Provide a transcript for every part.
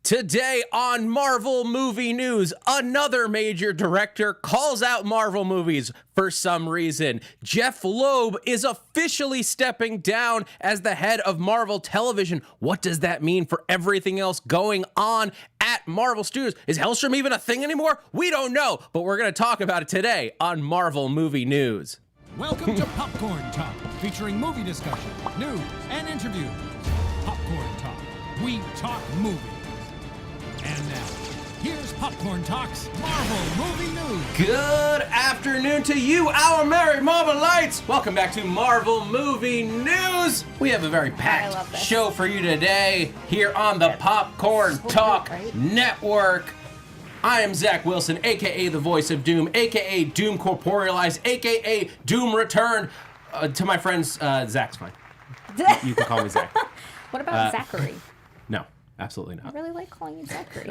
Today on Marvel Movie News, another major director calls out Marvel movies for some reason. Jeph Loeb is officially stepping down as the head of Marvel Television. What does that mean for everything else going on at Marvel Studios? Is Helstrom even a thing anymore? We don't know, but we're going to talk about it today on Marvel Movie News. Welcome to Popcorn Talk, featuring movie discussion, news, and interviews. Popcorn Talk. We talk movies. And now, here's Popcorn Talk's Marvel Movie News. Good afternoon to you, our merry Marvelites. Welcome back to Marvel Movie News. We have a very packed show for you today here on the Popcorn Talk Network. I am Zach Wilson, a.k.a. the voice of Doom, a.k.a. Doom Corporealized, a.k.a. Doom Returned. To my friends, Zach's fine. You can call me Zach. What about Zachary? No. Absolutely not. I really like calling you Zachary.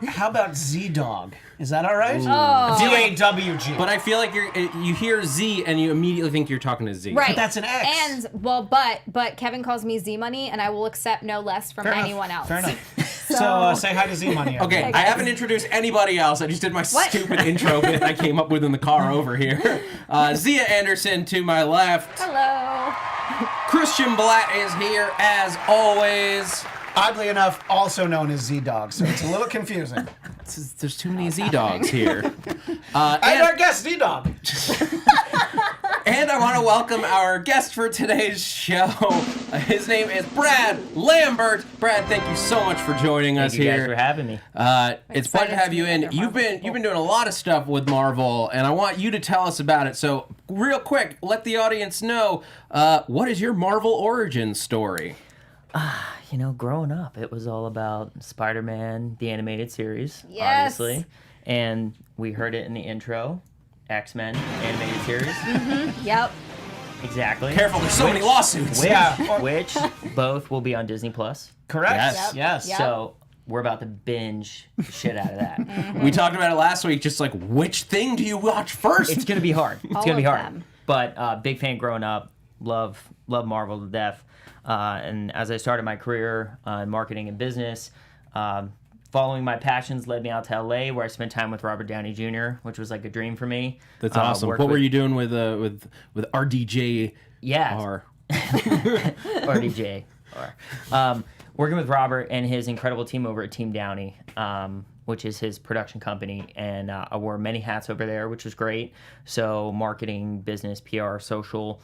How about Z-Dog? Is that all right? Oh. D-A-W-G. But I feel like you hear Z and you immediately think you're talking to Z. Right. But that's an X. And, but Kevin calls me Z-Money, and I will accept no less from anyone else. Fair enough. So say hi to Z-Money. Okay, I haven't introduced anybody else. I just did my stupid intro bit I came up with in the car over here. Xia Anderson to my left. Hello. Christian Bladt is here as always. Oddly enough, also known as Z-Dog, so it's a little confusing. There's too many Z-Dogs here. And our guest, Z-Dog. And I want to welcome our guest for today's show. His name is Brad Lambert. Brad, thank you so much for joining us here. Thank you guys for having me. It's fun to have you in. You've been doing a lot of stuff with Marvel, and I want you to tell us about it. So, real quick, let the audience know what is your Marvel origin story? Growing up, it was all about Spider-Man, the animated series, Yes. obviously. And we heard it in the intro, X-Men animated series. Mm-hmm. Yep. Exactly. Careful, there's so many lawsuits. Which both will be on Disney Plus. Correct. Yes. Yes. Yep. So we're about to binge shit out of that. Mm-hmm. We talked about it last week, just like, which thing do you watch first? It's gonna be hard. It's All gonna be of hard. them. But big fan growing up. Love Marvel to death. And as I started my career in marketing and business, following my passions led me out to LA, where I spent time with Robert Downey Jr., which was like a dream for me. That's awesome. What were you doing with RDJ? Yeah. R. RDJ. Working with Robert and his incredible team over at Team Downey, which is his production company, and I wore many hats over there, which was great. So marketing, business, PR, social,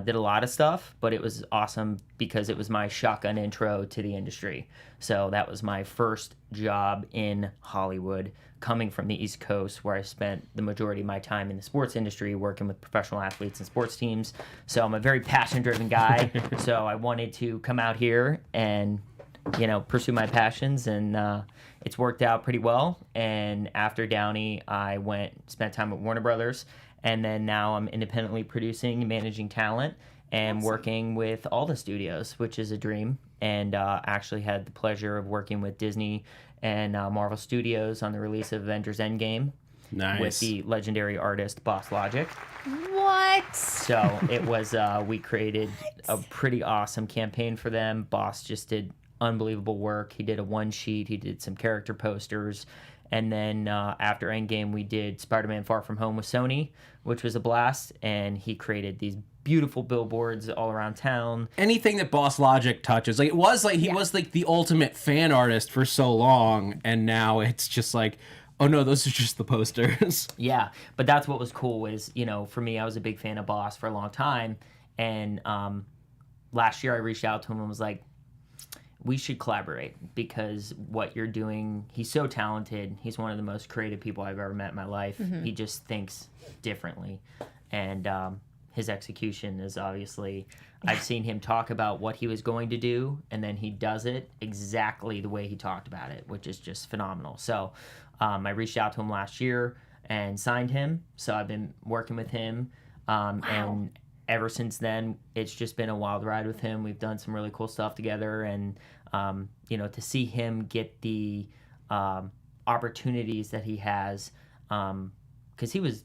did a lot of stuff, but it was awesome because it was my shotgun intro to the industry. So that was my first job in Hollywood, coming from the East Coast, where I spent the majority of my time in the sports industry working with professional athletes and sports teams. So I'm a very passion-driven guy. So I wanted to come out here and pursue my passions, and it's worked out pretty well. And after Downey, I spent time with Warner Brothers, and then now I'm independently producing and managing talent and working with all the studios, which is a dream. And actually had the pleasure of working with Disney and Marvel Studios on the release of Avengers Endgame. Nice. With the legendary artist Boss Logic. What? So it was, we created a pretty awesome campaign for them. Boss just did unbelievable work. He did a one sheet. He did some character posters. And then after Endgame, we did Spider-Man Far From Home with Sony, which was a blast. And he created these beautiful billboards all around town. Anything that Boss Logic touches, he was like the ultimate fan artist for so long, and now it's just like, oh no, those are just the posters. Yeah, but that's what was cool was, for me, I was a big fan of Boss for a long time. And last year I reached out to him and was like, we should collaborate, because what you're doing, he's so talented. He's one of the most creative people I've ever met in my life. Mm-hmm. He just thinks differently. And his execution is obviously, I've seen him talk about what he was going to do, and then he does it exactly the way he talked about it, which is just phenomenal. So I reached out to him last year and signed him. So I've been working with him. And ever since then, it's just been a wild ride with him. We've done some really cool stuff together, and to see him get the opportunities that he has, because he was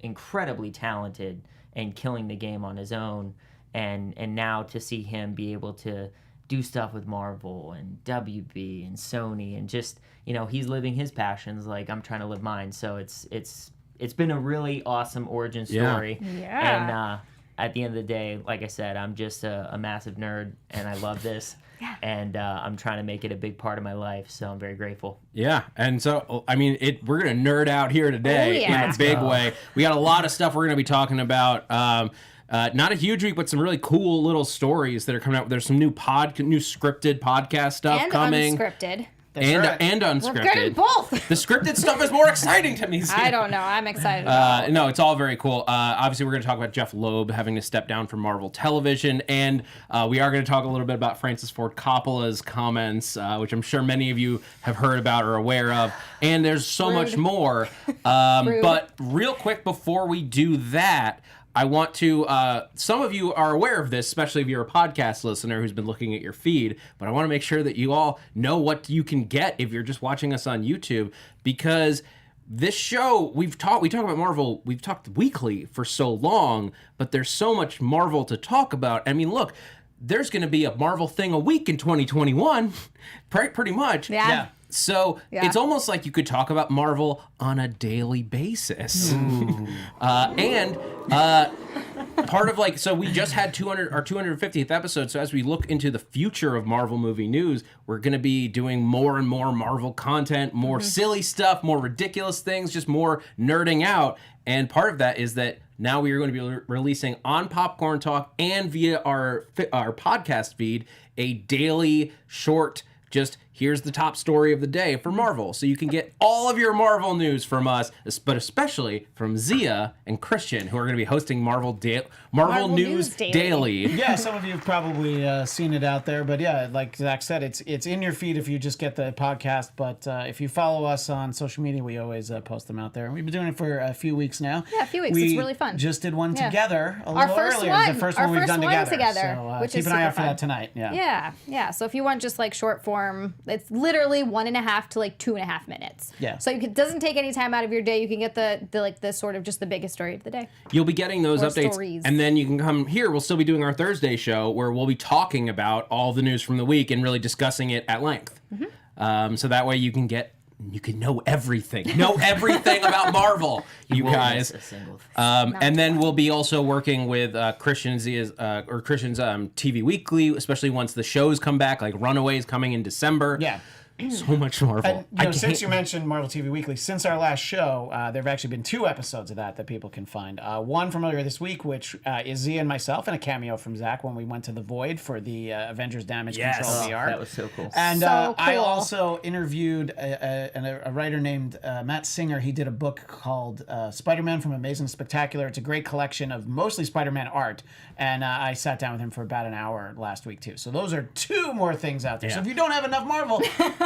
incredibly talented and killing the game on his own, and now to see him be able to do stuff with Marvel and WB and Sony, and just, you know, he's living his passions like I'm trying to live mine. So it's been a really awesome origin story. Yeah. And at the end of the day, like I said, I'm just a massive nerd, and I love this. And I'm trying to make it a big part of my life, so I'm very grateful. Yeah, and so, I mean, we're going to nerd out here today in a big way. We got a lot of stuff we're going to be talking about. Not a huge week, but some really cool little stories that are coming out. There's some new scripted podcast stuff And coming. unscripted. And unscripted. We're good at both. The scripted stuff is more exciting to me. I don't know. I'm excited about it. No, it's all very cool. Obviously, we're going to talk about Jeph Loeb having to step down from Marvel Television, and we are going to talk a little bit about Francis Ford Coppola's comments, which I'm sure many of you have heard about or are aware of, and there's so much more. But real quick before we do that, I want to, some of you are aware of this, especially if you're a podcast listener who's been looking at your feed, but I want to make sure that you all know what you can get if you're just watching us on YouTube, because this show, we talk about Marvel, we've talked weekly for so long, but there's so much Marvel to talk about. I mean, look, there's going to be a Marvel thing a week in 2021, pretty much. Yeah. So it's almost like you could talk about Marvel on a daily basis. And part of so we just had our 250th episode. So as we look into the future of Marvel movie news, we're going to be doing more and more Marvel content, more silly stuff, more ridiculous things, just more nerding out. And part of that is that now we are going to be releasing on Popcorn Talk and via our podcast feed a daily short, just here's the top story of the day for Marvel. So you can get all of your Marvel news from us, but especially from Xia and Christian, who are going to be hosting Marvel News Daily. Yeah, some of you have probably seen it out there, but yeah, like Zach said, it's in your feed if you just get the podcast. But if you follow us on social media, we always post them out there. We've been doing it for a few weeks now. Yeah, a few weeks. It's really fun. Just did one together a Our little first earlier. one. The first Our one we've first done one together. So, which keep an eye out for that tonight. Yeah. So if you want just short form, it's literally 1.5 to 2.5 minutes. Yeah. So it doesn't take any time out of your day. You can get the sort of just the biggest story of the day. You'll be getting those updates, stories. And then you can come here. We'll still be doing our Thursday show where we'll be talking about all the news from the week and really discussing it at length. So that way you can know everything. Know everything about Marvel, you guys. And then we'll be also working with Christian's TV Weekly, especially once the shows come back, like Runaways coming in December. Yeah. So much Marvel. And, since you mentioned Marvel TV Weekly, since our last show, there have actually been 2 episodes of that people can find. One from earlier this week, which is Xia and myself, and a cameo from Zach when we went to the Void for the Avengers Damage Control VR. That was so cool. And so cool. I also interviewed a writer named Matt Singer. He did a book called Spider-Man from Amazing to Spectacular. It's a great collection of mostly Spider-Man art. And I sat down with him for about an hour last week, too. So those are 2 more things out there. Yeah. So if you don't have enough Marvel,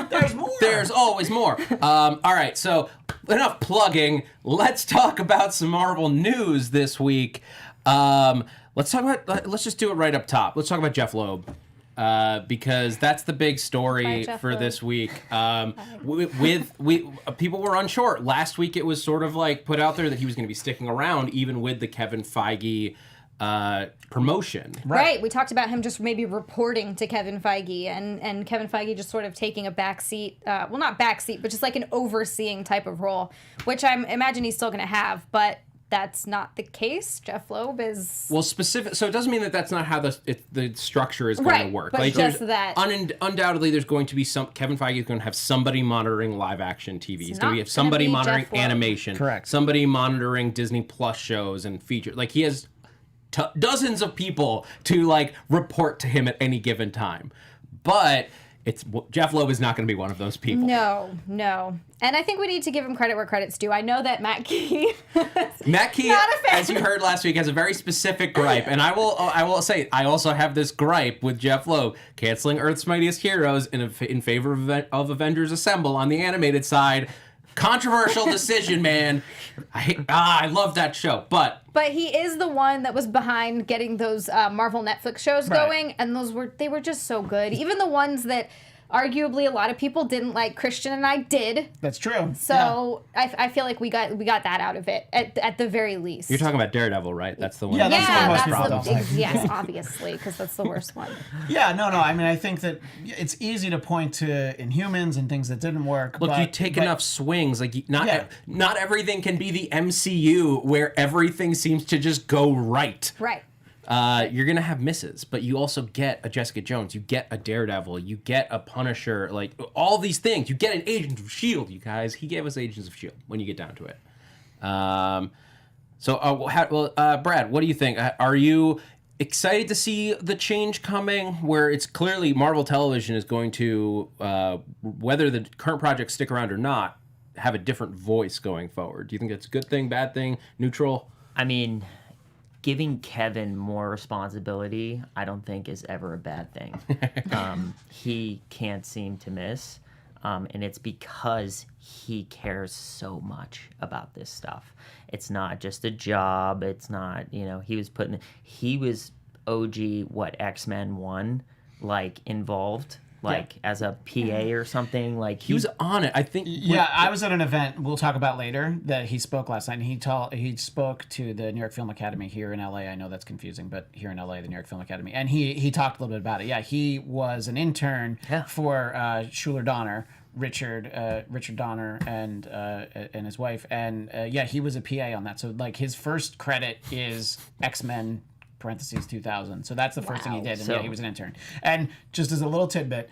there's more. There's always more. All right, so enough plugging. Let's talk about some Marvel news this week. Let's just do it right up top. Let's talk about Jeph Loeb. Because that's the big story for this week. People were unsure. Last week it was sort of put out there that he was going to be sticking around even with the Kevin Feige promotion. Right. We talked about him just maybe reporting to Kevin Feige and Kevin Feige just sort of taking a back seat. Well, not back seat, but just an overseeing type of role, which I imagine he's still going to have, but that's not the case. Jeph Loeb is... Well, specific... So it doesn't mean that that's not how the structure is going to work. But just that... Undoubtedly, there's going to be Kevin Feige is going to have somebody monitoring live-action TV. He's going to have somebody monitoring animation. Correct. Somebody monitoring Disney Plus shows and features. He has dozens of people to, report to him at any given time. But... Jeph Loeb is not going to be one of those people. No. And I think we need to give him credit where credit's due. I know that Matt Key, as you heard last week, has a very specific gripe. And I will say, I also have this gripe with Jeph Loeb canceling Earth's Mightiest Heroes in favor of Avengers Assemble on the animated side. Controversial decision, man. I love that show, but he is the one that was behind getting those Marvel Netflix shows going, and they were just so good. Even the ones that arguably a lot of people didn't like. Christian and I did. That's true. So I feel like we got that out of it at the very least. You're talking about Daredevil, right? That's the one. Yeah, that's the one most people that's don't like. yes, obviously, because that's the worst one. Yeah, no. I mean, I think that it's easy to point to Inhumans and things that didn't work. Look, you take enough swings. Like, not everything can be the MCU where everything seems to just go right. Right. You're gonna have misses, but you also get a Jessica Jones, you get a Daredevil, you get a Punisher, like all these things. You get an Agent of S.H.I.E.L.D., you guys. He gave us Agents of S.H.I.E.L.D. when you get down to it. Brad, what do you think? Are you excited to see the change coming, where it's clearly Marvel Television is going to, whether the current projects stick around or not, have a different voice going forward? Do you think that's a good thing, bad thing, neutral? I mean, giving Kevin more responsibility, I don't think is ever a bad thing. He can't seem to miss, and it's because he cares so much about this stuff. It's not just a job. It's not, he was OG, X-Men 1, like, involved, like, as a PA or something. Like, He was on it, I think. Yeah, I was at an event we'll talk about later that he spoke last night, and he spoke to the New York Film Academy here in LA. I know that's confusing, but here in LA, the New York Film Academy, and he talked a little bit about it. Yeah, he was an intern for Schuler Donner, Richard Donner, and his wife, and he was a PA on that. So like his first credit is X-Men parentheses 2000. So that's the first thing he did, and he was an intern. And just as a little tidbit,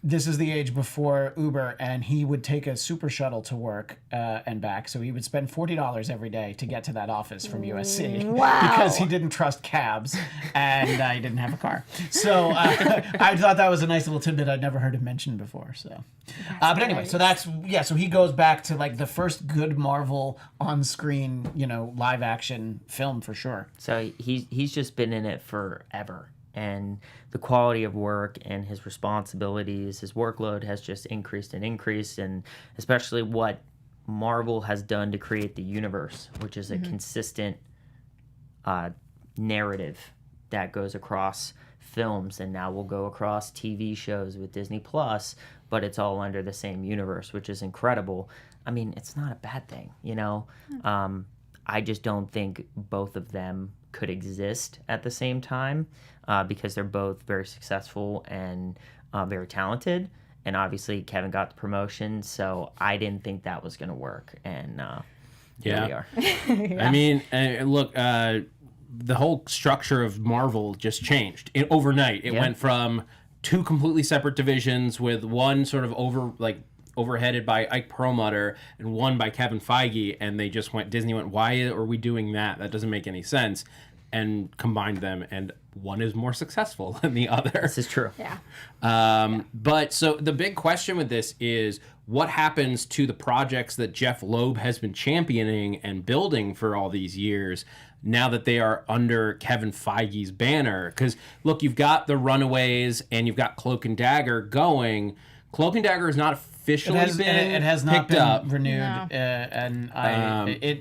this is the age before Uber, and he would take a super shuttle to work and back. So he would spend $40 every day to get to that office from USC because he didn't trust cabs, and he didn't have a car. So I thought that was a nice little tidbit I'd never heard him mention before. So, but anyway, so so he goes back to like the first good Marvel on-screen, live action film for sure. So he's just been in it forever. And the quality of work and his responsibilities, his workload has just increased, and especially what Marvel has done to create the universe, which is a consistent narrative that goes across films, and now will go across TV shows with Disney Plus, but it's all under the same universe, which is incredible. I mean, it's not a bad thing, I just don't think both of them could exist at the same time because they're both very successful and very talented. And obviously Kevin got the promotion, so I didn't think that was going to work. And here we are. I mean, look, the whole structure of Marvel just changed overnight. It went from two completely separate divisions with one sort of overheaded by Ike Perlmutter and one by Kevin Feige, and Disney went, why are we doing that? That doesn't make any sense, and combined them, and one is more successful than the other. This is true. Yeah. But so the big question with this is what happens to the projects that Jeph Loeb has been championing and building for all these years now that they are under Kevin Feige's banner? Because, look, you've got the Runaways and you've got Cloak and Dagger going. Cloak and Dagger has not officially it has not picked up. renewed, No. and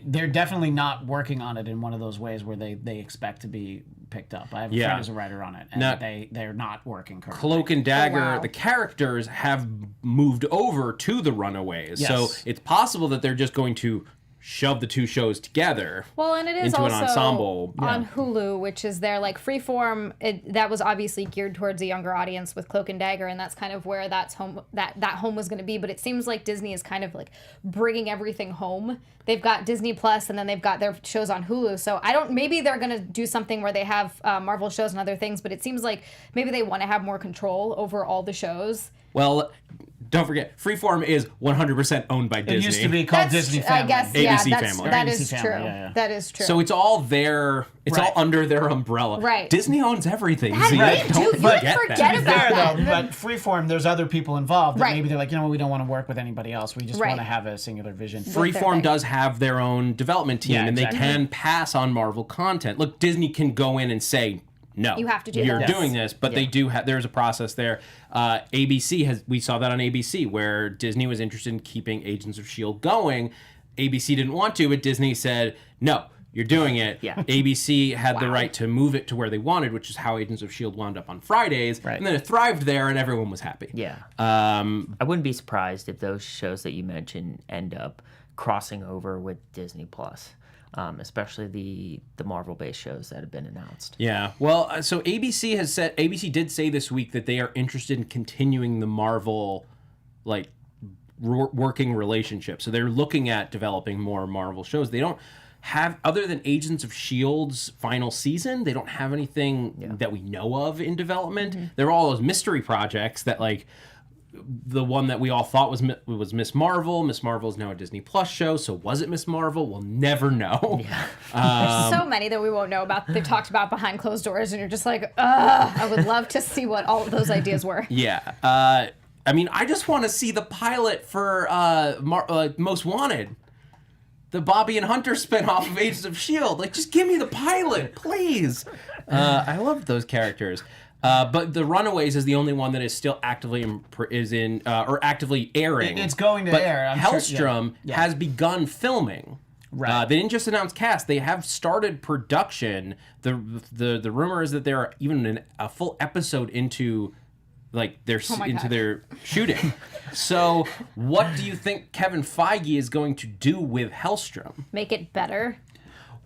they're definitely not working on it in one of those ways where they expect to be picked up. I have a friend who's a writer on it, and they're not working currently. Cloak and Dagger, wow. the characters have moved over to the Runaways, so it's possible that they're just going to shove the two shows together. Well, and it is into also an ensemble on Hulu, which is their like Freeform. That was obviously geared towards a younger audience with Cloak and Dagger, and that's kind of where that home was going to be. But it seems like Disney is kind of like bringing everything home. They've got Disney Plus, and then they've got their shows on Hulu. So maybe they're going to do something where they have Marvel shows and other things. But it seems like maybe they want to have more control over all the shows. Well, don't forget, Freeform is 100% owned by Disney. It used to be called Disney Family. I guess, ABC Family. That ABC is Family, true. yeah. That is true. So it's all there. It's all under their umbrella. Right. Disney owns everything. That See, they do. don't You forget forget that. about Fair that. though, but Freeform, there's other people involved. That Right. Maybe they're like, we don't want to work with anybody else. We just Right. want to have a singular vision. Freeform does have their own development team, Yeah, and exactly. they can pass on Marvel content. Look, Disney can go in and say, no, You have to do you're this. doing this, but they do have. There's a process there. We saw that on ABC, where Disney was interested in keeping Agents of S.H.I.E.L.D. going. ABC didn't want to, but Disney said, no, you're doing it. Yeah. ABC had the right to move it to where they wanted, which is how Agents of S.H.I.E.L.D. wound up on Fridays. Right. And then it thrived there, and everyone was happy. Yeah. I wouldn't be surprised if those shows that you mentioned end up crossing over with Disney Plus, especially the Marvel-based shows that have been announced. Yeah. Well, so ABC did say this week that they are interested in continuing the Marvel, like, working relationship. So they're looking at developing more Marvel shows. They don't have, other than Agents of S.H.I.E.L.D.'s final season, they don't have anything that we know of in development. They're all those mystery projects that, like, the one that we all thought was Miss Marvel. Miss Marvel is now a Disney Plus show, so was it Miss Marvel? We'll never know. Yeah. There's so many that we won't know about. They talked about behind closed doors, and you're just like, ugh, I would love to see what all of those ideas were. Yeah. I mean, I just want to see the pilot for Most Wanted. The Bobby and Hunter spinoff of Agents of S.H.I.E.L.D. Like, just give me the pilot, please. I love those characters. But the Runaways is the only one that is still actively actively airing. It's going to but air. I'm Helstrom sure, has begun filming. Right. They didn't just announce cast; they have started production. The rumor is that there are even a full episode into, like, their shooting. So, what do you think Kevin Feige is going to do with Helstrom? Make it better.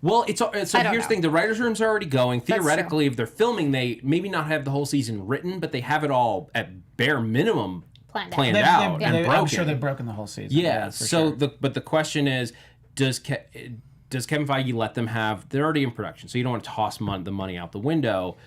Well, here's the thing. The writers' rooms are already going. Theoretically, if they're filming, they maybe not have the whole season written, but they have it all at bare minimum planned out and broken. I'm sure they've broken the whole season. Yeah. So, sure. But the question is, does Kevin Feige let them have? They're already in production, so you don't want to toss the money out the window.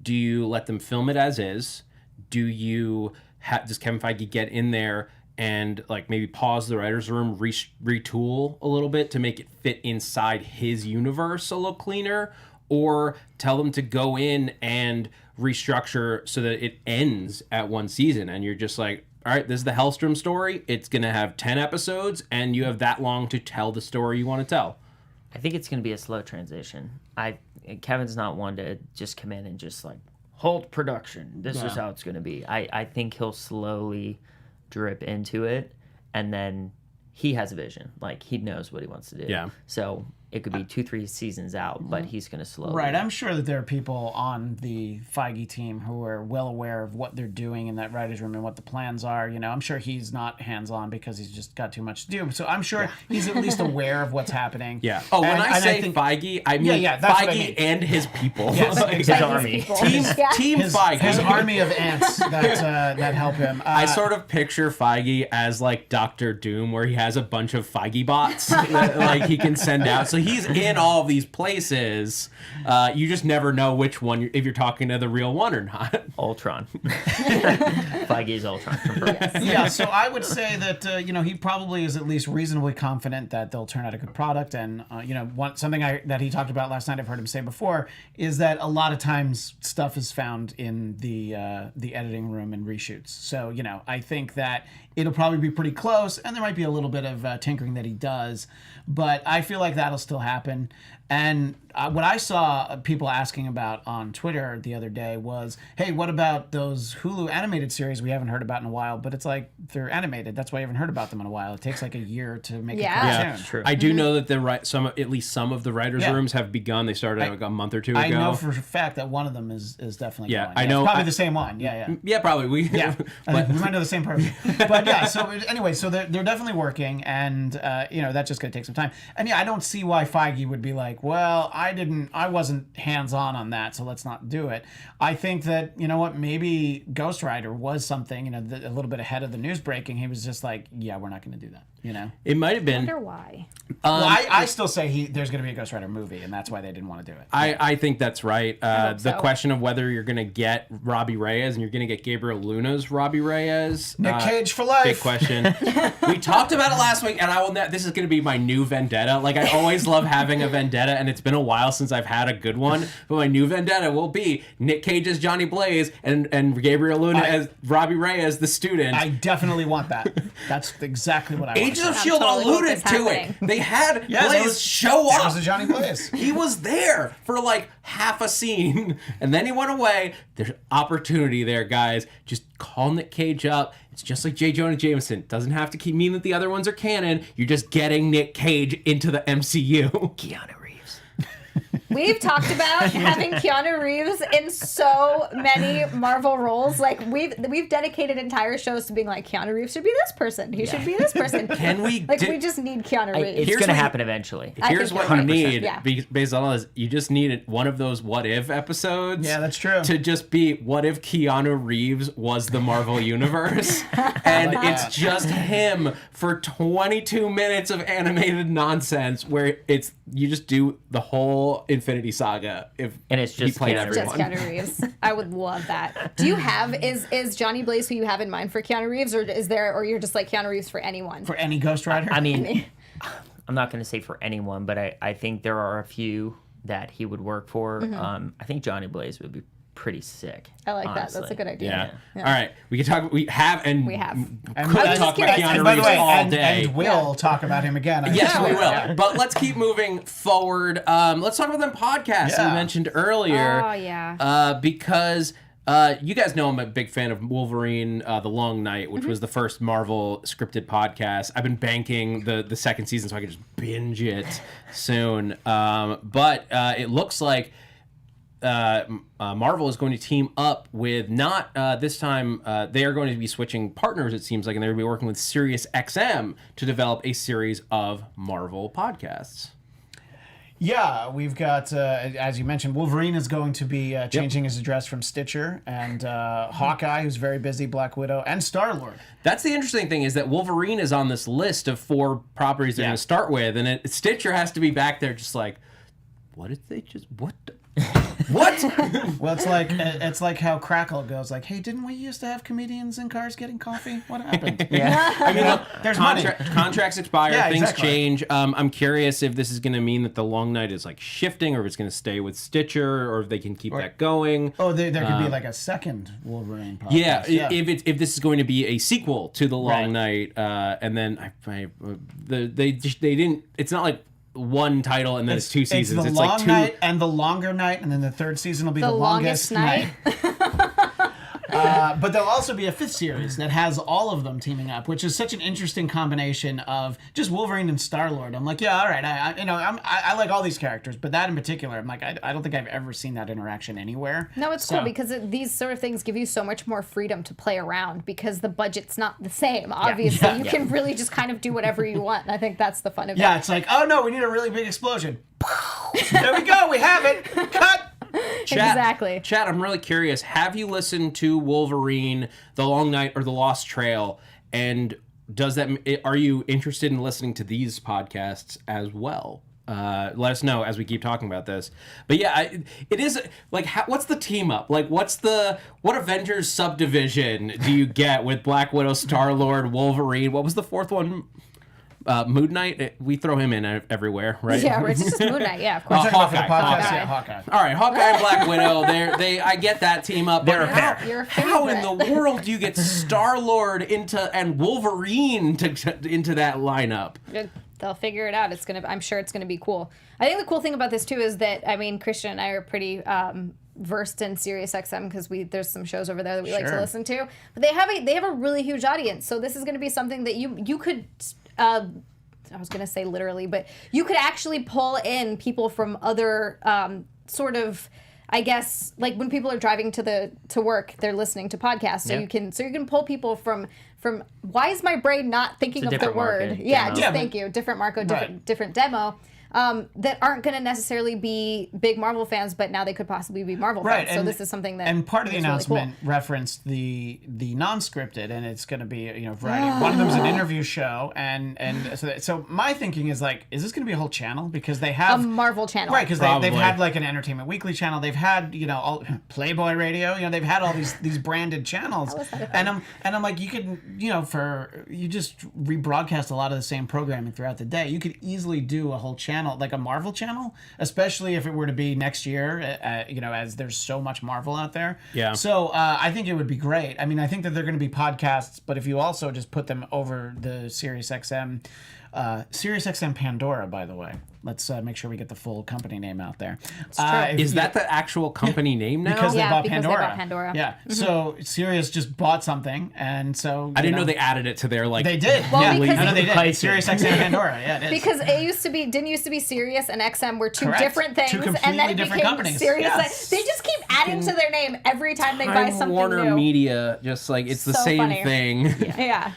Do you let them film it as is? Does Kevin Feige get in there and, like, maybe pause the writer's room, retool a little bit to make it fit inside his universe a little cleaner? Or tell them to go in and restructure so that it ends at one season and you're just like, all right, this is the Helstrom story. It's going to have 10 episodes and you have that long to tell the story you want to tell. I think it's going to be a slow transition. Kevin's not one to just come in and just, like, halt production. This is how it's going to be. I think he'll slowly drip into it, and then he has a vision. Like, he knows what he wants to do. Yeah. So it could be 2-3 seasons out, but he's going to slowly. Right. I'm sure that there are people on the Feige team who are well aware of what they're doing in that writer's room and what the plans are. You know, I'm sure he's not hands-on because he's just got too much to do. So I'm sure he's at least aware of what's happening. Yeah. Oh, when I say Feige, I mean Feige and his people. Yes. Like, his army. Team Feige. His army of ants that help him. I sort of picture Feige as, like, Dr. Doom, where he has a bunch of Feige bots that, like, he can send out. So he's in all of these places. You just never know which one, if you're talking to the real one or not. Ultron. Feige is Ultron. Yeah, so I would say that he probably is at least reasonably confident that they'll turn out a good product. And something that he talked about last night, I've heard him say before, is that a lot of times stuff is found in the editing room and reshoots. So I think that it'll probably be pretty close, and there might be a little bit of tinkering that he does, but I feel like that'll still happen. And what I saw people asking about on Twitter the other day was, hey, what about those Hulu animated series we haven't heard about in a while? But it's like, they're animated. That's why you haven't heard about them in a while. It takes like a year to make a cartoon. Yeah, true. I do know that at least some of the writers' rooms have begun. They started like a month or two ago. I know for a fact that one of them is definitely going. I know. It's probably the same one. Yeah, probably. We might know the same person. But yeah, so anyway, so they're definitely working, and that's just going to take some time. And I don't see why Feige would be like, well, I wasn't hands-on on that, so let's not do it. I think that, maybe Ghost Rider was something, a little bit ahead of the news breaking. He was just like, yeah, we're not going to do that, It might have been. I wonder why. Well, I still say there's going to be a Ghost Rider movie, and that's why they didn't want to do it. I think that's right. The so. question of whether you're going to get Robbie Reyes and you're going to get Gabriel Luna's Robbie Reyes. Nick Cage for life. Big question. We talked about it last week, and this is going to be my new vendetta. Like, I always love having a vendetta, and it's been a while since I've had a good one. But my new vendetta will be Nick Cage as Johnny Blaze and Gabriel Luna as Robbie Reyes, the student. I definitely want that. That's exactly what I want. Agents of S.H.I.E.L.D. alluded to it. They had Blaze show up. That was a Johnny Blaze. He was there for like half a scene, and then he went away. There's opportunity there, guys. Just call Nick Cage up. It's just like J. Jonah Jameson. Doesn't have to mean that the other ones are canon. You're just getting Nick Cage into the MCU. Keanu Reeves. We've talked about having Keanu Reeves in so many Marvel roles. Like we've dedicated entire shows to being like, Keanu Reeves should be this person. He should be this person. Can we? Like we just need Keanu Reeves. It's going to happen eventually. Here's think what you're you right. need, Yeah. based on all this. You just need one of those what if episodes. Yeah, that's true. To just be what if Keanu Reeves was the Marvel Universe, and it's just him for 22 minutes of animated nonsense where you just do the whole Infinity Saga And it's just he played Keanu everyone. Just Keanu Reeves. I would love that. Do you have is Johnny Blaze who you have in mind for Keanu Reeves, or you're just like Keanu Reeves for anyone? For any Ghost Rider? I mean, I'm not going to say for anyone, but I think there are a few that he would work for. I think Johnny Blaze would be pretty sick. I like that. honestly. That's a good idea. Yeah. All right. We can talk. We have. And I was could just talk about curious. Keanu And by the Reeves way, all day. and we'll talk about him again. Yes, Yeah. we will. Yeah. But let's keep moving forward. Let's talk about them podcasts that we Yeah. mentioned earlier. Oh yeah. Because you guys know I'm a big fan of Wolverine: The Long Night, which was the first Marvel scripted podcast. I've been banking the second season so I can just binge it soon. But it looks like Marvel is going to team up with not this time. They are going to be switching partners. It seems like, and they're going to be working with Sirius XM to develop a series of Marvel podcasts. Yeah, we've got, as you mentioned, Wolverine is going to be changing his address from Stitcher, and Hawkeye, who's very busy, Black Widow, and Star-Lord. That's the interesting thing, is that Wolverine is on this list of 4 properties they're going to start with, and Stitcher has to be back there just like, what did they just, what? What? Well, it's like how Crackle goes, like, hey, didn't we used to have comedians in cars getting coffee? What happened? I mean, look, There's money. contracts expire, Yeah, things exactly. change. I'm curious if this is going to mean that the Long Night is like shifting, or if it's going to stay with Stitcher, or if they can keep that going. Oh, there could be like a second Wolverine podcast. Yeah, if this is going to be a sequel to the Long Night, and then they didn't. It's not like one title and then it's 2 seasons. It's the long night and the longer night, and then the 3rd season will be the longest night. But there'll also be a 5th series that has all of them teaming up, which is such an interesting combination of just Wolverine and Star-Lord. I'm like, yeah, all right, I like all these characters, but that in particular, I'm like, I don't think I've ever seen that interaction anywhere. No, it's cool because these sort of things give you so much more freedom to play around because the budget's not the same. Obviously, you can really just kind of do whatever you want. And I think that's the fun of it. Yeah, it's like, oh no, we need a really big explosion. There we go, we have it. Cut. Exactly. Chad, I'm really curious. Have you listened to Wolverine, The Long Night, or The Lost Trail? And are you interested in listening to these podcasts as well? Let us know as we keep talking about this. But yeah, it is like, what's the team up? Like, what Avengers subdivision do you get with Black Widow, Star-Lord, Wolverine? What was the 4th one? Moon Knight, we throw him in everywhere, right? Yeah, it's just Moon Knight. Yeah, of course. Hawkeye. Hawkeye. All right, Hawkeye and Black Widow. I get that team up. They're a pair. You're a How in favorite. the world do you get Star-Lord and Wolverine into that lineup? They'll figure it out. I'm sure it's gonna be cool. I think the cool thing about this too is that Christian and I are pretty versed in Sirius XM because there's some shows over there that we like to listen to. But they have a really huge audience, so this is gonna be something that you could. I was going to say literally, but you could actually pull in people from other sort of, I guess, like when people are driving to work, they're listening to podcasts. So you can pull people from. Why is my brain not thinking of the word? Market, Yeah, demo. just thank you. Different Marco, different demo. That aren't going to necessarily be big Marvel fans, but now they could possibly be Marvel fans. So this is something that and part of the is really announcement referenced the non-scripted, and it's going to be variety. One of them is an interview show, and so my thinking is like, is this going to be a whole channel because they have a Marvel channel, right? Because they've had like an Entertainment Weekly channel, they've had all Playboy Radio, they've had all these branded channels, and I'm like, you could you just rebroadcast a lot of the same programming throughout the day. You could easily do a whole channel. Like a Marvel channel, especially if it were to be next year, as there's so much Marvel out there. Yeah. So I think it would be great. I mean, I think that they're going to be podcasts, but if you also just put them over the Sirius XM SiriusXM Pandora, by the way. Let's make sure we get the full company name out there. Is that the actual company name now? Because they bought because Pandora. they bought Pandora. Yeah. So Sirius just bought something, and so I didn't know they added it to their like. They did. Well, yeah, because- no, they did. Pricing. SiriusXM Pandora. Yeah, it is. Because it didn't used to be Sirius and XM were two Correct. different things, Two and then completely it different became companies. Sirius. Yes. They just keep adding to their name every time they buy Time something Warner new. Media, just like it's the So same funny. thing. Yeah.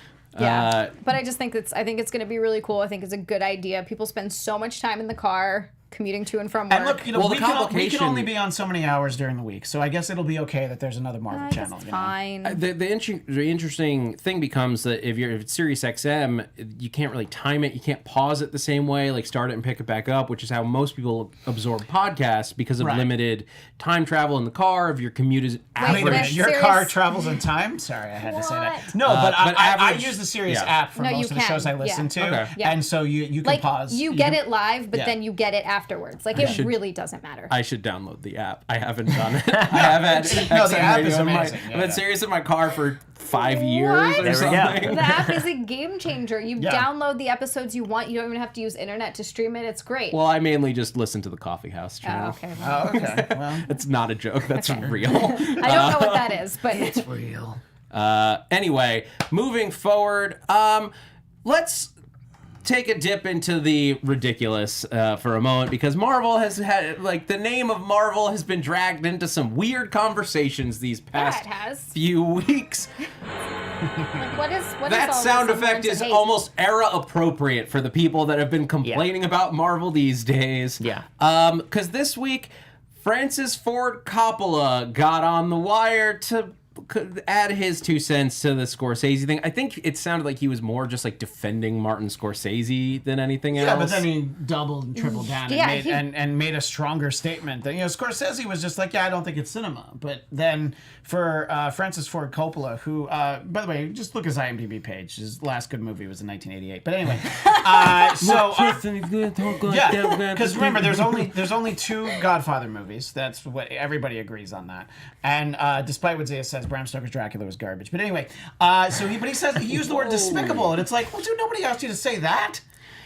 But I just think I think it's going to be really cool. I think it's a good idea. People spend so much time in the car commuting to and from work. And look, Well, the we can complication- only be on so many hours during the week, so I guess it'll be okay that there's another Marvel I guess channel. it's you know? fine. The interesting thing becomes that if it's Sirius XM, you can't really time it. You can't pause it the same way, like start it and pick it back up, which is how most people absorb podcasts because of Right. limited time travel in the car. If your commute is Wait a Wait, average, minute, your Sirius- car travels in time? Sorry, I had to say that. What? No, but but I average- use the Sirius yeah. app for No, you most of the can. shows I listen Yeah. to, Okay. Yeah. and so you can Like pause. you get can- it live, but Yeah. then you get it afterwards. Like it really doesn't matter. I should download the app. I haven't done it. I have had No, the XM app radio is in my- amazing. Yeah, I've had yeah. Sirius in my car for 5 years What? or There we go. something. The app is a game changer. You Yeah. download the episodes you want. You don't even have to use internet to stream it. It's great. Well, I mainly just listen to the Coffee House Oh, channel. okay. Well, Oh, okay. Well, It's not a joke. That's real. I don't know what that is, but it's Real. Anyway, moving forward, let's take a dip into the ridiculous for a moment because Marvel has had, like, the name of Marvel has been dragged into some weird conversations these past it has. few weeks. what is That all sound this effect unwarranted is hate? almost era appropriate for the people that have been complaining about Marvel these days. Yeah. Because this week, Francis Ford Coppola got on the wire to add his 2 cents to the Scorsese thing. I think it sounded like he was more just like defending Martin Scorsese than anything else. yeah, but then he doubled and tripled down Yeah, and made a stronger statement. That Scorsese was just like, yeah, I don't think it's cinema. But then for Francis Ford Coppola, who, by the way, just look at his IMDb page. His last good movie was in 1988. But anyway, yeah, because remember, there's only 2 Godfather movies. That's what everybody agrees on that. And despite what Zia says, Bram Stoker's Dracula was garbage. But anyway, he said he used the word despicable, and it's like, well, dude, nobody asked you to say that.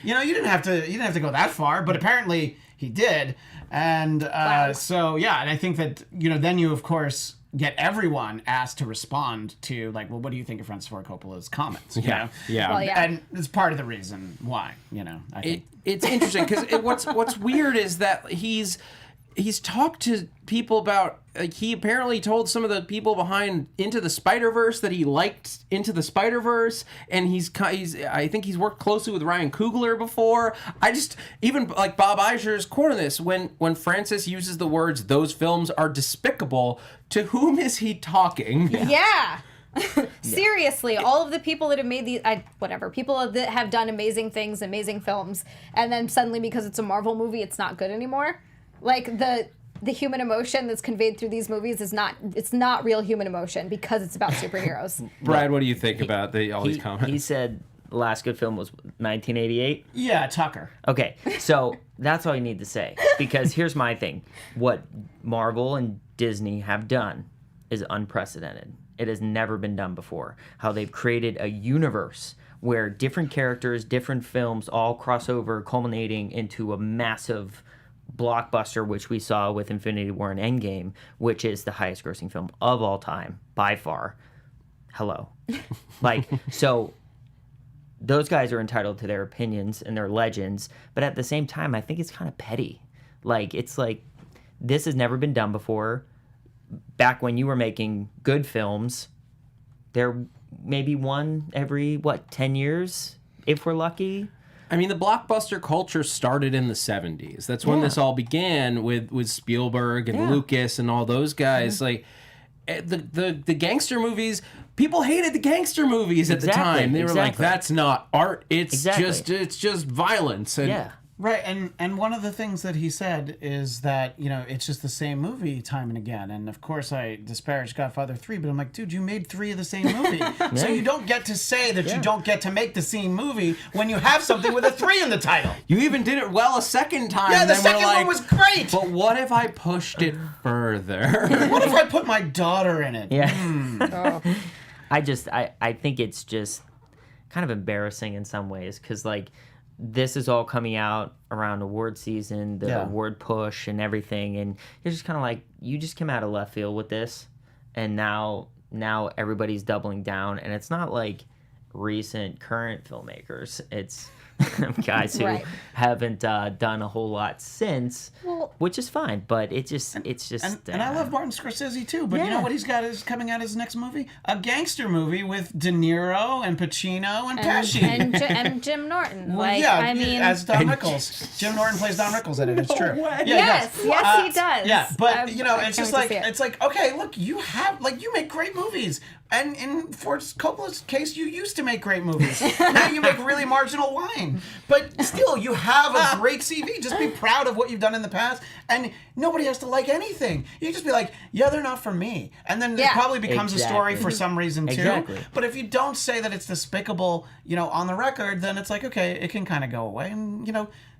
You didn't have to go that far, but apparently he did. And so yeah, and I think that then you of course get everyone asked to respond to like, well, what do you think of Francis Ford Coppola's comments? You know? Yeah. Well, yeah. And it's part of the reason why. I think. It's interesting because what's weird is that he's talked to people about, like, he apparently told some of the people behind Into the Spider-Verse that he liked Into the Spider-Verse, and I think he's worked closely with Ryan Coogler before. Even like Bob Iger's quote on this, when Francis uses the words, those films are despicable, to whom is he talking? Yeah. Seriously, all of the people that have made these, people that have done amazing things, amazing films, and then suddenly because it's a Marvel movie, it's not good anymore. Like the human emotion that's conveyed through these movies it's not real human emotion because it's about superheroes. Brad, what do you think about all these comments? He said the last good film was 1988. Yeah, Tucker. Okay, so that's all you need to say. Because here's my thing. What Marvel and Disney have done is unprecedented. It has never been done before. How they've created a universe where different characters, different films all cross over, culminating into a massive blockbuster, which we saw with Infinity War and Endgame, which is the highest grossing film of all time, by far. Hello. So those guys are entitled to their opinions and their legends, but at the same time, I think it's kind of petty. It's like, this has never been done before. Back when you were making good films, there maybe one every, 10 years, if we're lucky? I mean, the blockbuster culture started in the 70s. That's when this all began with Spielberg and Lucas and all those guys. Like, the gangster movies, people hated the gangster movies at the time. They were like, that's not art. It's just violence. And Right, and one of the things that he said is that, it's just the same movie time and again. And of course I disparaged Godfather 3, but I'm like, dude, you made 3 of the same movie. So you don't get to say that you don't get to make the same movie when you have something with a 3 in the title. You even did it well a second time. Yeah, the then we're second one was great. But what if I pushed it further? What if I put my daughter in it? Yeah. I think it's just kind of embarrassing in some ways because, this is all coming out around award season, the award push and everything, and you're just kind of like, you just came out of left field with this, and now everybody's doubling down, and it's not like recent current filmmakers. It's guys who haven't done a whole lot since, which is fine, but it's just and I love Martin Scorsese too, but you know what he's got is coming out his next movie? A gangster movie with De Niro and Pacino and Pesci. And Jim Norton. Well, I mean, as Don Rickles. Jim Norton plays Don Rickles in it, it's true. Yeah, yes, he does. Yeah, but it's just like, it's like, okay, look, you make great movies. And in for Coppola's case, you used to make great movies. Now you make really marginal wine. But still, you have a great CV. Just be proud of what you've done in the past. And nobody has to like anything. You just be like, yeah, they're not for me. And then it probably becomes a story for some reason, too. Exactly. But if you don't say that it's despicable, on the record, then it's like, okay, it can kind of go away. And,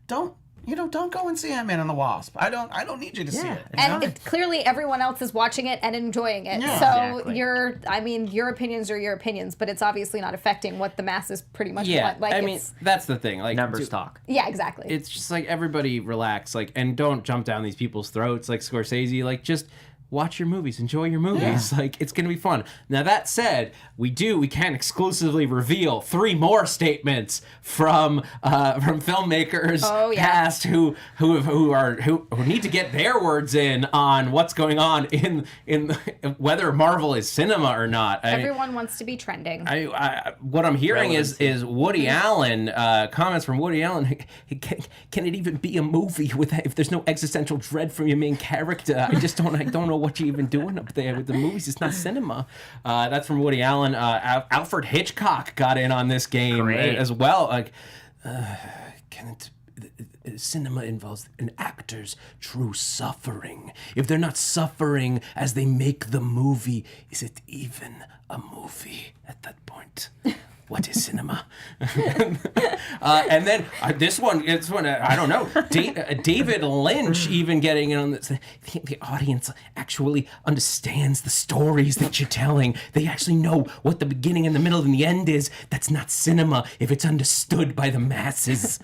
don't go and see Ant-Man and the Wasp. I don't need you to see it. And clearly everyone else is watching it and enjoying it. Yeah. So your opinions are your opinions, but it's obviously not affecting what the masses pretty much want. Like, that's the thing. Like, numbers talk. Yeah, exactly. It's just like, everybody relax, like, and don't jump down these people's throats like Scorsese. Like, just watch your movies, enjoy your movies. Like, it's gonna be fun. Now, that said, we can exclusively reveal 3 more statements from filmmakers past who need to get their words in on what's going on in whether Marvel is cinema or not. Everyone wants to be trending. What I'm hearing is Woody Allen, comments from Woody Allen. Can it even be a movie if there's no existential dread from your main character? I don't know what you're even doing up there with the movies. It's not cinema. That's from Woody Allen. Alfred Hitchcock got in on this game as well. Like, cinema involves an actor's true suffering. If they're not suffering as they make the movie, is it even a movie at that point? What is cinema? And then this one, I don't know. David Lynch even getting in on this. The audience actually understands the stories that you're telling. They actually know what the beginning and the middle and the end is. That's not cinema if it's understood by the masses.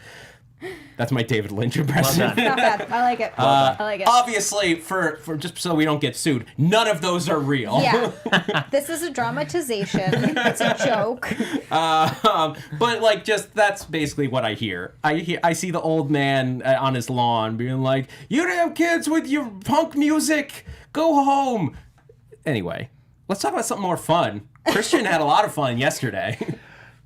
That's my David Lynch impression. Well done. Not bad. I like it. I like it. Obviously, for just so we don't get sued, none of those are real. Yeah. This is a dramatization. It's a joke. But like, just that's basically what I hear. I see the old man on his lawn being like, "You damn kids with your punk music, go home." Anyway, let's talk about something more fun. Christian had a lot of fun yesterday.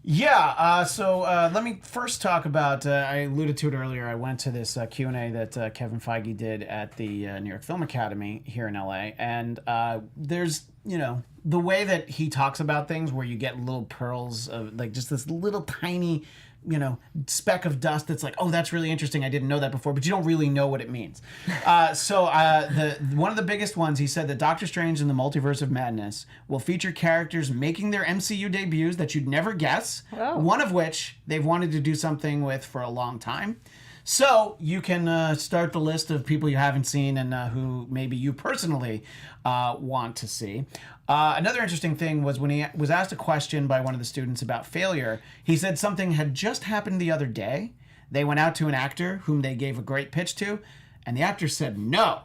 Yeah, so let me first talk about, I alluded to it earlier, I went to this Q&A that Kevin Feige did at the New York Film Academy here in LA, and there's, the way that he talks about things where you get little pearls of, like, just this little tiny, speck of dust that's like, oh, that's really interesting, I didn't know that before, but you don't really know what it means. So one of the biggest ones, he said that Doctor Strange in the Multiverse of Madness will feature characters making their MCU debuts that you'd never guess, one of which they've wanted to do something with for a long time. So you can start the list of people you haven't seen and who maybe you personally want to see. Another interesting thing was when he was asked a question by one of the students about failure, he said something had just happened the other day. They went out to an actor whom they gave a great pitch to, and the actor said no.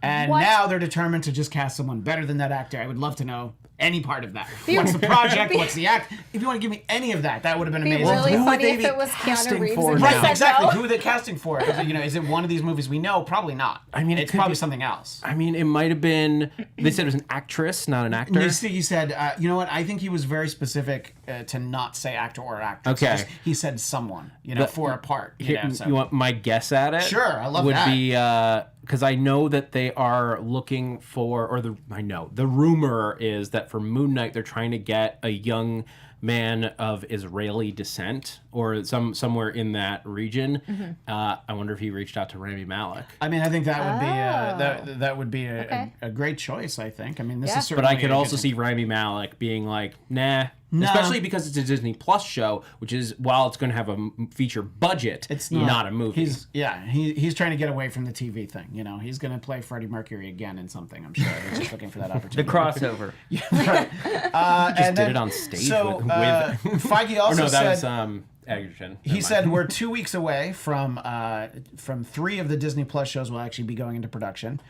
And now they're determined to just cast someone better than that actor. I would love to know any part of that. What's the project? What's the act? If you want to give me any of that, that would have been amazing. Really who funny would they if be it was casting Keanu Reeves. for And now? he Right, said exactly. no. Who are they casting for? Is it one of these movies we know? Probably not. I mean, it's probably something else. I mean, it might have been. They said it was an actress, not an actor. You said, you know what? I think he was very specific to not say actor or actress. Okay. Just, he said someone, for a part. You want my guess at it? Sure, I love would that. Would be because I know that they are looking for, the rumor is that for Moon Knight they're trying to get a young man of Israeli descent or somewhere in that region. Mm-hmm. I wonder if he reached out to Rami Malek. I mean, I think that would be a great choice. I think. I mean, this is certainly. But I could also see Rami Malek being like, nah. No. Especially because it's a Disney Plus show, which is, while it's going to have a feature budget, it's not a movie. He's trying to get away from the TV thing. He's going to play Freddie Mercury again in something. I'm sure he's just looking for that opportunity. The crossover. Yeah, right. He just did it on stage with Feige also said. That was Anderson. He said we're 2 weeks away from 3 of the Disney Plus shows will actually be going into production.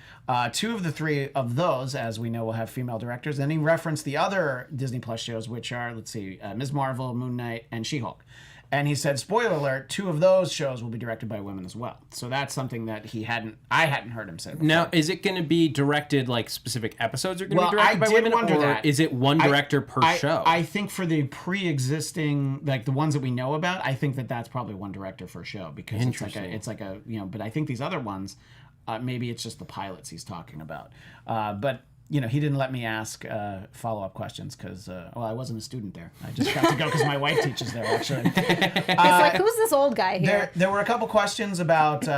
2 of the 3 of those, as we know, will have female directors. And he referenced the other Disney Plus shows, which are, let's see, Ms. Marvel, Moon Knight, and She-Hulk. And he said, spoiler alert, 2 of those shows will be directed by women as well. So that's something that I hadn't heard him say before. Now, is it going to be directed, like specific episodes are going to be directed by women? Or is it one director per show? I think for the pre-existing, like the ones that we know about, I think that that's probably one director for show. Because it's like a but I think these other ones, maybe it's just the pilots he's talking about. But he didn't let me ask follow-up questions because, I wasn't a student there. I just got to go because my wife teaches there, actually. It's like, who's this old guy here? There were a couple questions about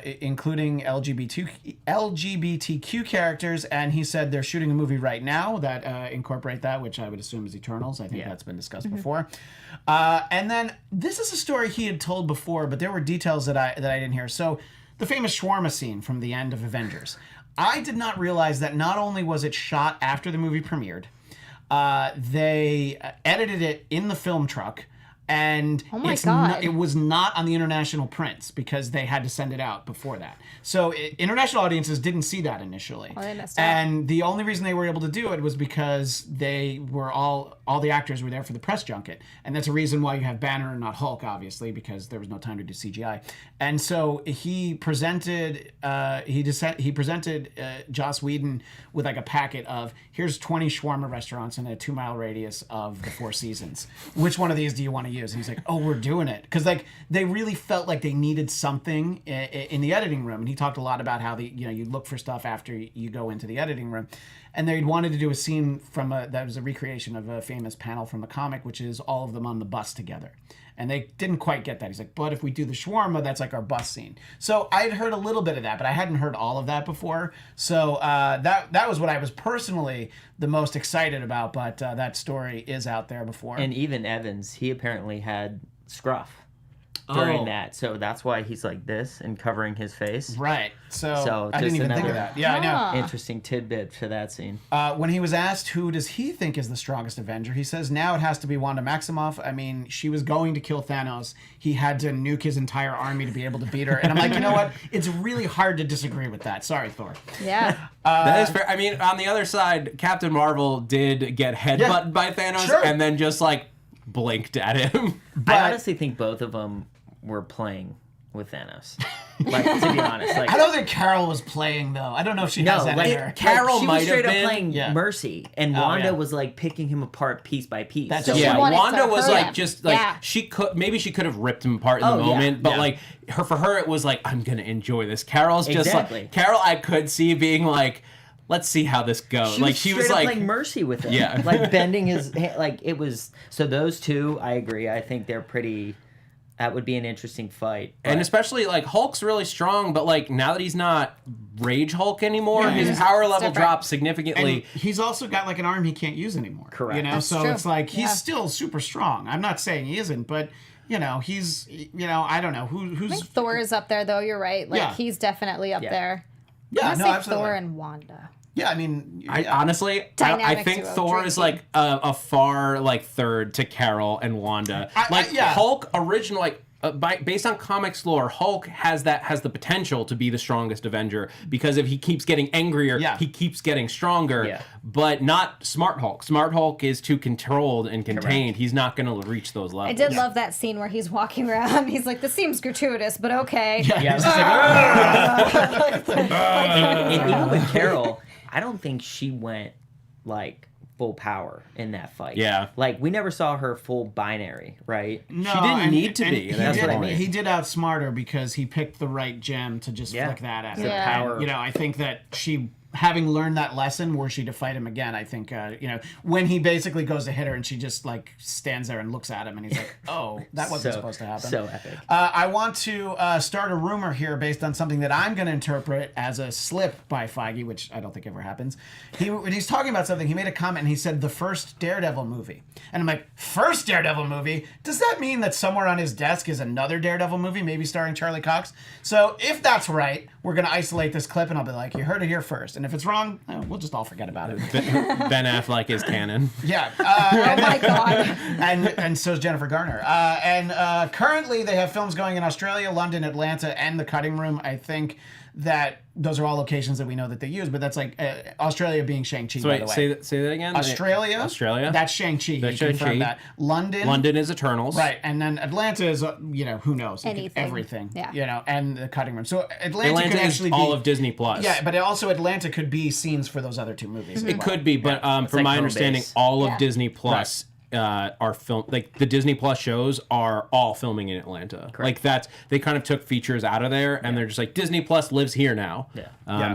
including LGBTQ characters, and he said they're shooting a movie right now that incorporate that, which I would assume is Eternals. I think that's been discussed before. And then this is a story he had told before, but there were details that I didn't hear. So the famous shawarma scene from the end of Avengers. I did not realize that not only was it shot after the movie premiered, they edited it in the film truck, and it was not on the international prints because they had to send it out before that. So international audiences didn't see that initially. Well, they missed out. And the only reason they were able to do it was because they were all the actors were there for the press junket. And that's a reason why you have Banner and not Hulk, obviously, because there was no time to do CGI. And so he presented Joss Whedon with like a packet of, here's 20 shawarma restaurants in a 2-mile radius of the 4 seasons. Which one of these do you want to use? And he's like, oh, we're doing it. Because like they really felt like they needed something in the editing room. And he talked a lot about how you look for stuff after you go into the editing room. And they wanted to do a scene that was a recreation of a famous panel from the comic, which is all of them on the bus together. And they didn't quite get that. He's like, but if we do the shawarma, that's like our bus scene. So I'd heard a little bit of that, but I hadn't heard all of that before. So that was what I was personally the most excited about. But that story is out there before. And even Evans, he apparently had scruff during that. So that's why he's like this and covering his face. Right. So I didn't just even think of that. Yeah, I know. Interesting tidbit for that scene. When he was asked who does he think is the strongest Avenger, he says now it has to be Wanda Maximoff. I mean, she was going to kill Thanos. He had to nuke his entire army to be able to beat her. And I'm like, you know what? It's really hard to disagree with that. Sorry, Thor. Yeah. That is fair. I mean, on the other side, Captain Marvel did get headbutted by Thanos and then just like blinked at him. I honestly think both of them were playing with Thanos. Like, to be honest, like I don't think Carol was playing though. I don't know if she has that in her. Carol she might was straight have up been playing Mercy, and Wanda was like picking him apart piece by piece. That's so, yeah, wanted Wanda to was hurt like him. just like Yeah. she could have ripped him apart in the moment, but like for her it was like I'm gonna enjoy this. Carol's just like Carol. I could see being like, let's see how this goes. She was like playing Mercy with him. Yeah. Like bending his hand. Like it was. So those two, I agree. I think they're pretty. That would be an interesting fight. And especially, like, Hulk's really strong, but, like, now that he's not Rage Hulk anymore, his power level drops significantly. And he's also got, like, an arm he can't use anymore. Correct. You know, That's so true. it's like, he's still super strong. I'm not saying he isn't, but, you know, he's, I don't know. Who's... I think Thor is up there, though. You're right. Like, he's definitely up there. Yeah, I say absolutely. Thor and Wanda. Yeah, I mean... I honestly, I Dynamic think duo, Thor dream is team. like a far like third to Carol and Wanda. Hulk original based on comics lore, Hulk has the potential to be the strongest Avenger because if he keeps getting angrier, he keeps getting stronger. Yeah. But not Smart Hulk. Smart Hulk is too controlled and contained. Correct. He's not going to reach those levels. I did love that scene where he's walking around. He's like, this seems gratuitous, but okay. And even with Carol, I don't think she went like full power in that fight. Yeah. Like we never saw her full binary, right? No, she didn't need to be. That's what I mean. He did outsmart her because he picked the right gem to just flick that at her. Yeah. And, I think that she, having learned that lesson, were she to fight him again, I think, when he basically goes to hit her and she just, like, stands there and looks at him and he's like, oh, that wasn't supposed to happen. So epic. I want to start a rumor here based on something that I'm going to interpret as a slip by Feige, which I don't think ever happens. When he's talking about something, he made a comment and he said, the first Daredevil movie. And I'm like, first Daredevil movie? Does that mean that somewhere on his desk is another Daredevil movie, maybe starring Charlie Cox? So if that's right, we're going to isolate this clip and I'll be like, you heard it here first. And if it's wrong, we'll just all forget about it. Ben Affleck is canon. Yeah. Oh my God. And so is Jennifer Garner. And currently they have films going in Australia, London, Atlanta, and the Cutting Room. I think that those are all locations that we know that they use, but that's like Australia being Shang-Chi, So by the wait, way. say that again. Australia? That's Shang-Chi. That's You confirm Shang-Chi. that. London? London is Eternals. Right, and then Atlanta is, who knows? Anything. Everything. Yeah. And the Cutting Room. So Atlanta could Atlanta is actually be... all of Disney Plus. Yeah, but also Atlanta could be scenes for those other two movies. It could be, but from like my home understanding, base. all of Yeah. Disney Plus are film, like the Disney Plus shows are all filming in Atlanta. Like they kind of took features out of there, and they're just like Disney Plus lives here now.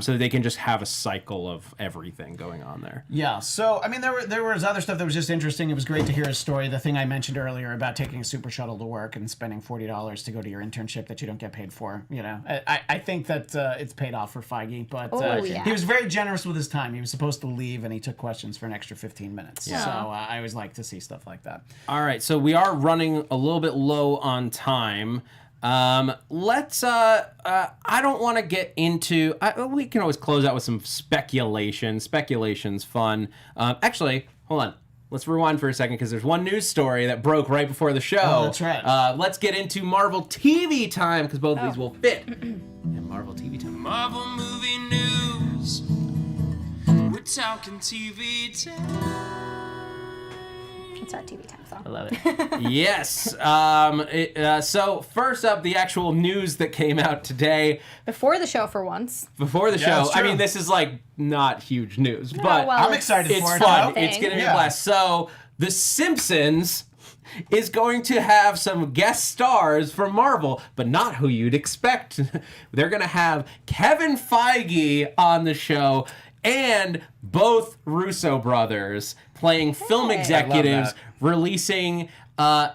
So they can just have a cycle of everything going on there. Yeah, so I mean, there was other stuff that was just interesting. It was great to hear his story. The thing I mentioned earlier about taking a super shuttle to work and spending $40 to go to your internship that you don't get paid for. I think that it's paid off for Feige, but yeah. he was very generous with his time. He was supposed to leave, and he took questions for an extra 15 minutes. So I always like to see stuff like that. All right, so we are running a little bit low on time. Let's. I don't want to get into. We can always close out with some speculation. Speculation's fun. Actually, hold on. Let's rewind for a second because there's one news story that broke right before the show. Oh, that's right. Let's get into Marvel TV time because both of these will fit. And Marvel TV time. Marvel movie news. We're talking TV time. It's our TV time song. I love it. Yes. So first up, the actual news that came out today Before the show for once. before the show. it's I true. mean, this is like not huge news, but well, I'm excited it's for it. fun. though. It's going to be a Yeah. blast. So the Simpsons is going to have some guest stars from Marvel, but not who you'd expect. They're going to have Kevin Feige on the show and both Russo brothers playing film Hey. executives, I love releasing.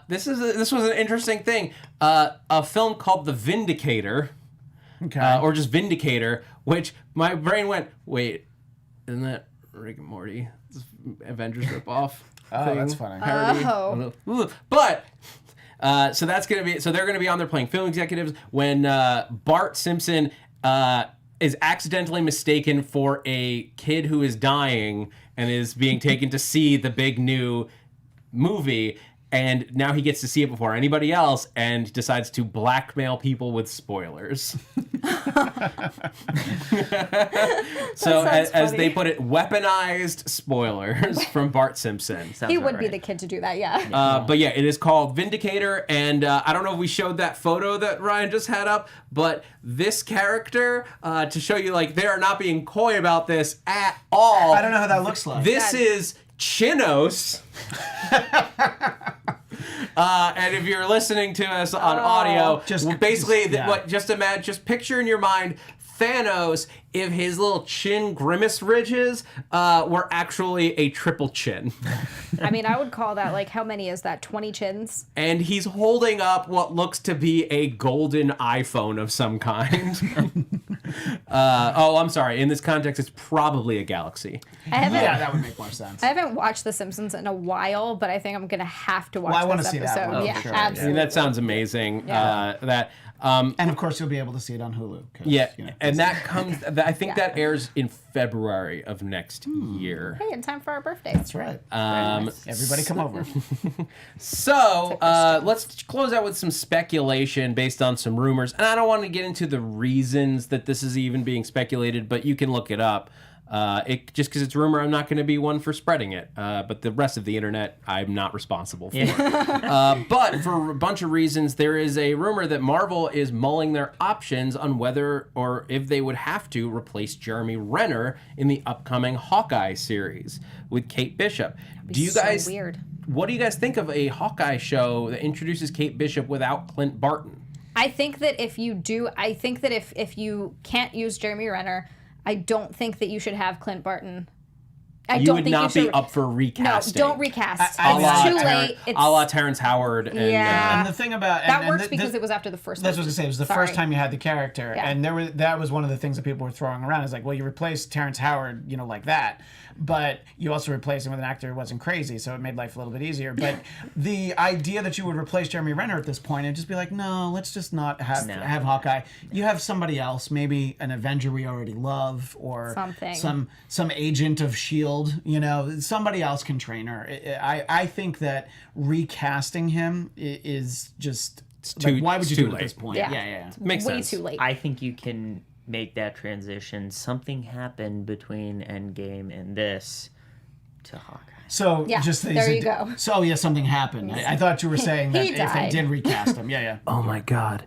This was an interesting thing. A film called The Vindicator, or just Vindicator, which my brain went, wait, isn't that Rick and Morty? This Avengers ripoff. Oh, that's funny. Oh. Ooh. But so that's gonna be. So they're gonna be on there playing film executives when Bart Simpson is accidentally mistaken for a kid who is dying and is being taken to see the big new movie. And now he gets to see it before anybody else and decides to blackmail people with spoilers. So as they put it, weaponized spoilers from Bart Simpson. Sounds He about would be right. the kid to do that, yeah. But yeah, it is called Vindicator, and I don't know if we showed that photo that Ryan just had up, but this character, to show you, like, they are not being coy about this at all. I don't know how that looks like. This God. is Chinos. And if you're listening to us on audio, Just- basically, yeah. just picture in your mind Thanos if his little chin grimace ridges were actually a triple chin. I mean, I would call that, like, how many is that? 20 chins? And he's holding up what looks to be a golden iPhone of some kind. I'm sorry. In this context, it's probably a Galaxy. I haven't, Yeah, that would make more sense. I haven't watched The Simpsons in a while, but I think I'm going to have to watch Well, I wanna this see that episode. one, Yeah, for sure. I absolutely. mean, that sounds amazing. Yeah. And of course, you'll be able to see it on Hulu. 'Cause, Yeah, you know, and that comes. I think Yeah. that airs in February of next year. Hey, in time for our birthdays. that's right. Everybody come over. So let's close out with some speculation based on some rumors, and I don't want to get into the reasons that this is even being speculated, but you can look it up. Just because it's rumor, I'm not going to be one for spreading it. But the rest of the internet, I'm not responsible for. But for a bunch of reasons, there is a rumor that Marvel is mulling their options on whether or if they would have to replace Jeremy Renner in the upcoming Hawkeye series with Kate Bishop. Do you So guys? weird. What do you guys think of a Hawkeye show that introduces Kate Bishop without Clint Barton? I think that if you can't use Jeremy Renner, I don't think that you should have Clint Barton you would think not you be should. up for recasting. No, don't recast. I- It's too Ter- late. It's, a la Terrence Howard. And, Yeah. And the thing about that works because it was after the first. That's what I was gonna say. It was the Sorry. first time you had the character, Yeah. and that was one of the things that people were throwing around. Is like, well, you replaced Terrence Howard, like that, but you also replaced him with an actor who wasn't crazy, so it made life a little bit easier. But the idea that you would replace Jeremy Renner at this point and just be like, no, let's just not have Hawkeye. You have somebody else, maybe an Avenger we already love, or something. some agent of S.H.I.E.L.D. Somebody else can train her. I think that recasting him is just why would you do it at this point? Yeah. Makes way sense. too late. I think you can make that transition. Something happened between Endgame and this to Hawkeye. So Yeah, just there you go. So yeah, something happened. I thought you were saying that He if they died. did recast him, yeah. Oh my God.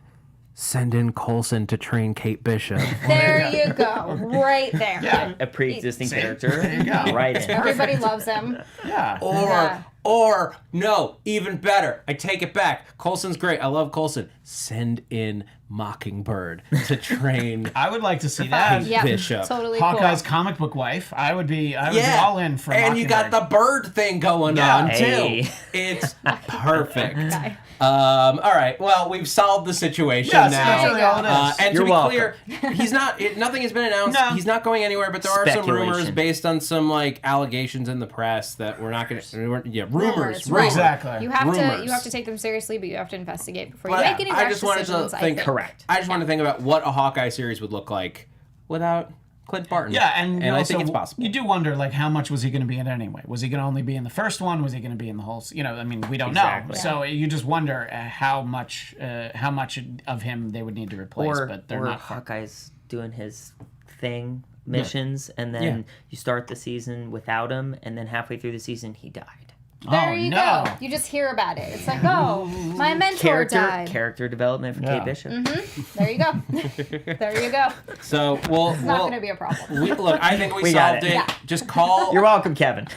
Send in Coulson to train Kate Bishop. There you go. Right there. Yeah. A pre-existing character. There you go. Right in. Everybody loves him. Yeah. Or no, even better. I take it back. Coulson's great. I love Coulson. Send in Mockingbird to train I would like to see that. Yeah, Bishop. totally Hawkeye's cool. comic book wife. I would be all in for And you got the bird thing going on Hey. too. It's perfect. Okay. All right. Well, we've solved the situation Yes, now. that's really all it is. And You're to be welcome. clear, he's not. Nothing has been announced. No. He's not going anywhere. But there are some rumors Speculation. based on some allegations in the press that we're not going to. Yeah, rumors. Exactly. You have Rumors. to take them seriously, but you have to investigate before But you make any I rash just wanted decisions. to I think. think. Correct. I just wanted to think about what a Hawkeye series would look like without Clint Barton. Yeah, and I also, think it's possible. You do wonder, how much was he going to be in it anyway? Was he going to only be in the first one? Was he going to be in the whole? I mean, we don't know. Exactly. So you just wonder how much of him they would need to replace. But they're or not. Hawkeye's doing his thing, missions, and then you start the season without him, and then halfway through the season he died. There you no. go. You just hear about it. It's like, oh, my mentor died. Character development for Kate Bishop. There you go. There you go. So we'll. It's not going to be a problem. Look, I think we got solved it. it. Yeah. Just call. You're welcome, Kevin.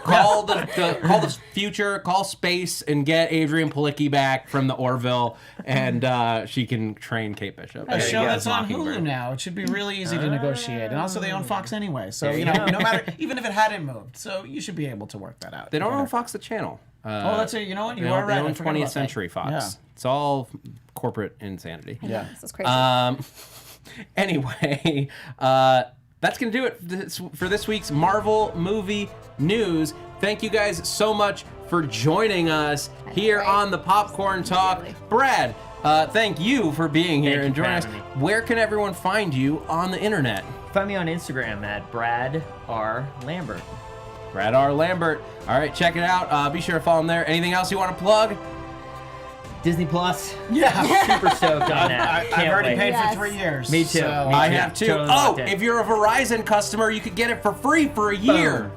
Call the future. Call space and get Adrian Palicki back from the Orville, and she can train Kate Bishop. A show go. that's on Mockingbird. Hulu now. It should be really easy to negotiate, and also they own Fox anyway. So no matter, even if it hadn't moved, so you should be able to work that out. They don't own Fox the channel. Oh, that's it. You know what? You They are own, right. they I own forgot 20th about that. Century Fox. Yeah. It's all corporate insanity. Yeah. This is crazy. Anyway, that's going to do it for this week's Marvel movie news. Thank you guys so much for joining us here right. on the Popcorn Talk. Brad, thank you for being here Thank you and for joining us. having me. Where can everyone find you on the internet? Find me on Instagram at Brad R Lambert. Brad R Lambert. All right, check it out. Be sure to follow him there. Anything else you want to plug? Disney Plus. Yeah. Super stoked on that. I've Can't already wait. paid Yes. for 3 years. Me too. So, Me I too. have too. Totally Oh, locked in. if you're a Verizon customer, you could get it for free for a year.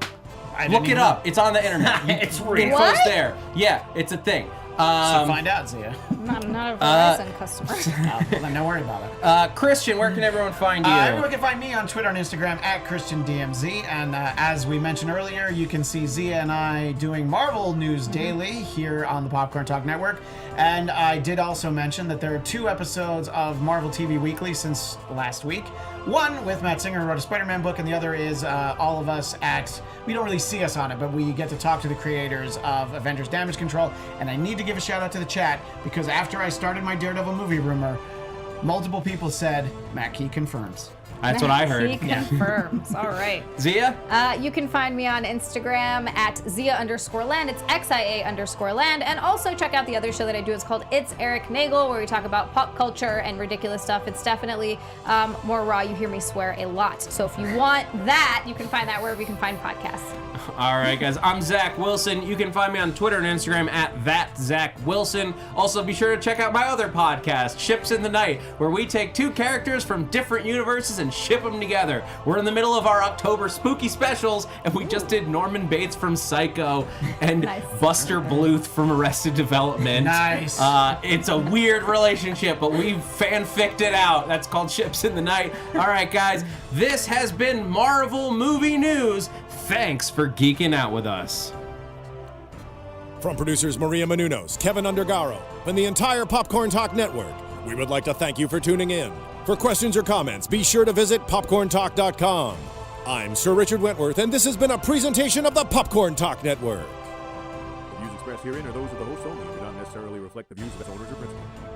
I didn't Look it even- up. It's on the internet. It's real. Info's What? there. Yeah, it's a thing. So find out, Zia. I'm not a Verizon customer. Well, then don't worry about it. Christian, where can everyone find you? Everyone can find me on Twitter and Instagram at ChristianDMZ. And as we mentioned earlier, you can see Zia and I doing Marvel news daily here on the Popcorn Talk Network. And I did also mention that there are 2 episodes of Marvel TV Weekly since last week. One with Matt Singer, who wrote a Spider-Man book, and the other is all of us at, we don't really see us on it, but we get to talk to the creators of Avengers Damage Control. And I need to give a shout out to the chat, because after I started my Daredevil movie rumor, multiple people said, Matt Key confirms. That's what I heard. He confirms. All right. Zia? You can find me on Instagram at Zia_land. It's XIA_land. And also check out the other show that I do. It's called It's Eric Nagel, where we talk about pop culture and ridiculous stuff. It's definitely more raw. You hear me swear a lot. So if you want that, you can find that wherever you can find podcasts. All right, guys. I'm Zach Wilson. You can find me on Twitter and Instagram at @ThatZachWilson. Also, be sure to check out my other podcast, Ships in the Night, where we take 2 characters from different universes and ship them together. We're in the middle of our October spooky specials, and we just did Norman Bates from Psycho and Nice. Buster Bluth from Arrested Development. Nice. It's a weird relationship, but we fanficked it out. That's called Ships in the Night. All right, guys. This has been Marvel Movie News. Thanks for geeking out with us. From producers Maria Menounos, Kevin Undergaro, and the entire Popcorn Talk Network, we would like to thank you for tuning in. For questions or comments, be sure to visit popcorntalk.com. I'm Sir Richard Wentworth, and this has been a presentation of the Popcorn Talk Network. The views expressed herein are those of the hosts only and do not necessarily reflect the views of its owners or principals.